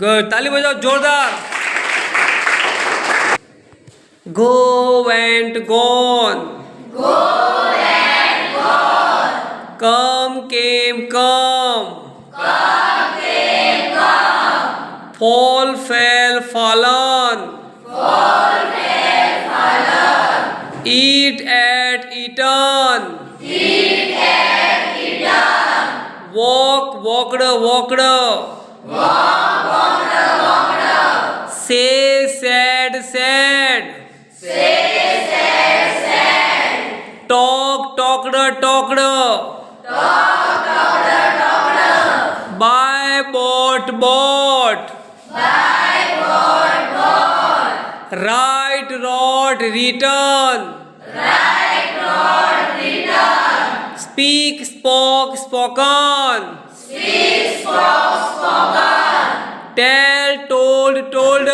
Good, ताली बजाओ जोरदार। Go went gone, come came come, fall fell fallen, eat ate eaten, walk walked walked, say said said, talk talked talked, buy bought bought, write wrote written, speak spoke spoken, tell told told,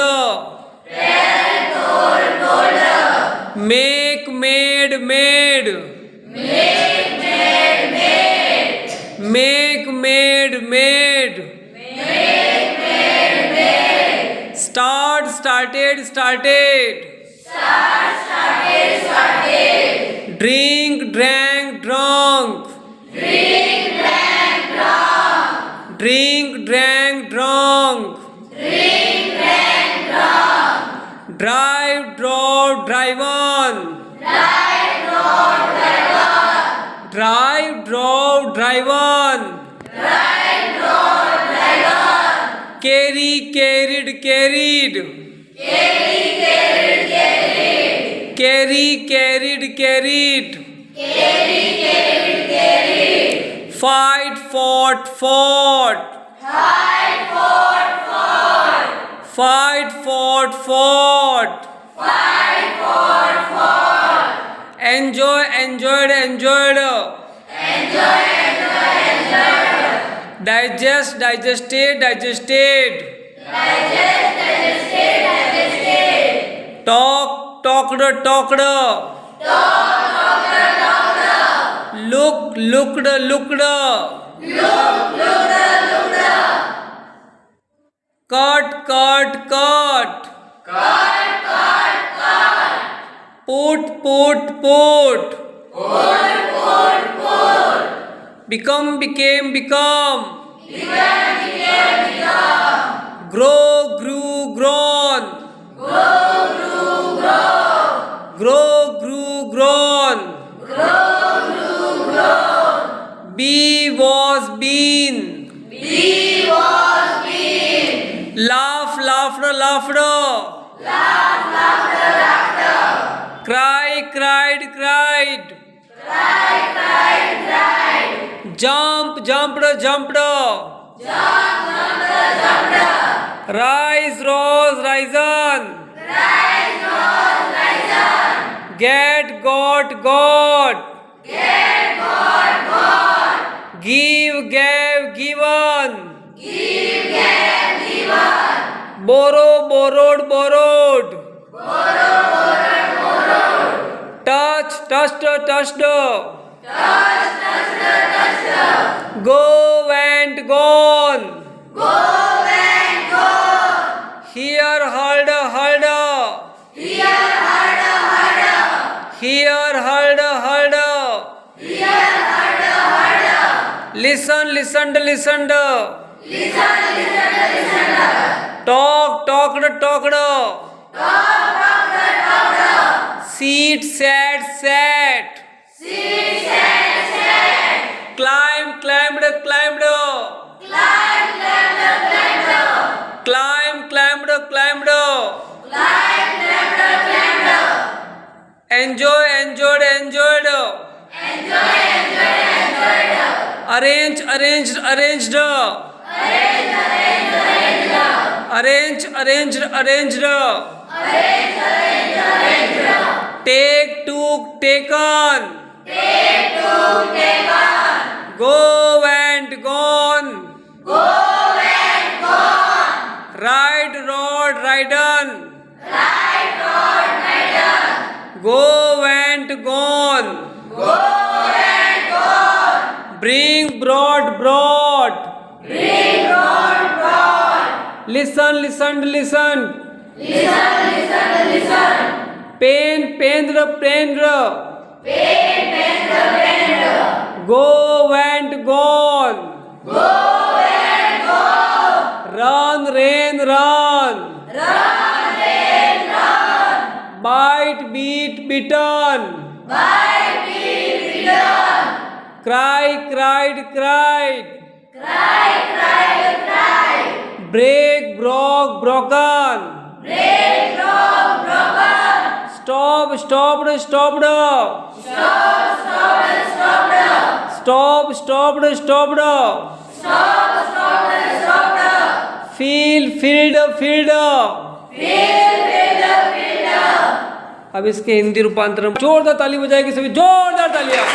make made made, make made made, start started started, drink drank drunk, drink drank drunk, drive drove driven, drive drove driven, carry carried carried, carry carried carried, fight fought fought, fight fought fought, enjoy enjoyed enjoyed, digest digested digested, talk talked talked, look looked looked, cut cut cut, put put put, become became become, grow grew grown, grow grew grown, be was been, laugh laughter laughter, cry cried cried, jump jumped jumped, rise rose risen, get got got, give gave given, borrow borrowed borrowed, touch touched touched, go went gone, here heard heard, here heard heard, listen listened listened, talk talked talked, seat sat sat, climb climbed climbed, climb climbed climbed, enjoy enjoyed enjoyed, arrange arranged arranged, arrange arranged arranged, take took taken, go went gone, ride rode ridden, go went gone, bring brought brought, Listen, listen, listen. Listen, listen, listen. Pen, pendra, pendra. Pen, pendra, pendra. Go went gone. Go and go. Run, rain, run. Run, rain, run. Bite, beat, bitten. Bite, beat, beaten. Cry, cried, cried. Cry, cry, cry. Break, broke, broken. Break, broke, broken. Stop, stopped, stopped. Stop, stop, stopped. Stop, stopped, stopped. Stop, stop, stopped. Feel, filled, filled. Feel, filled. अब इसके हिंदी रूपांतरण जोरदार ताली बजाएगी सभी, जोरदार तालियां।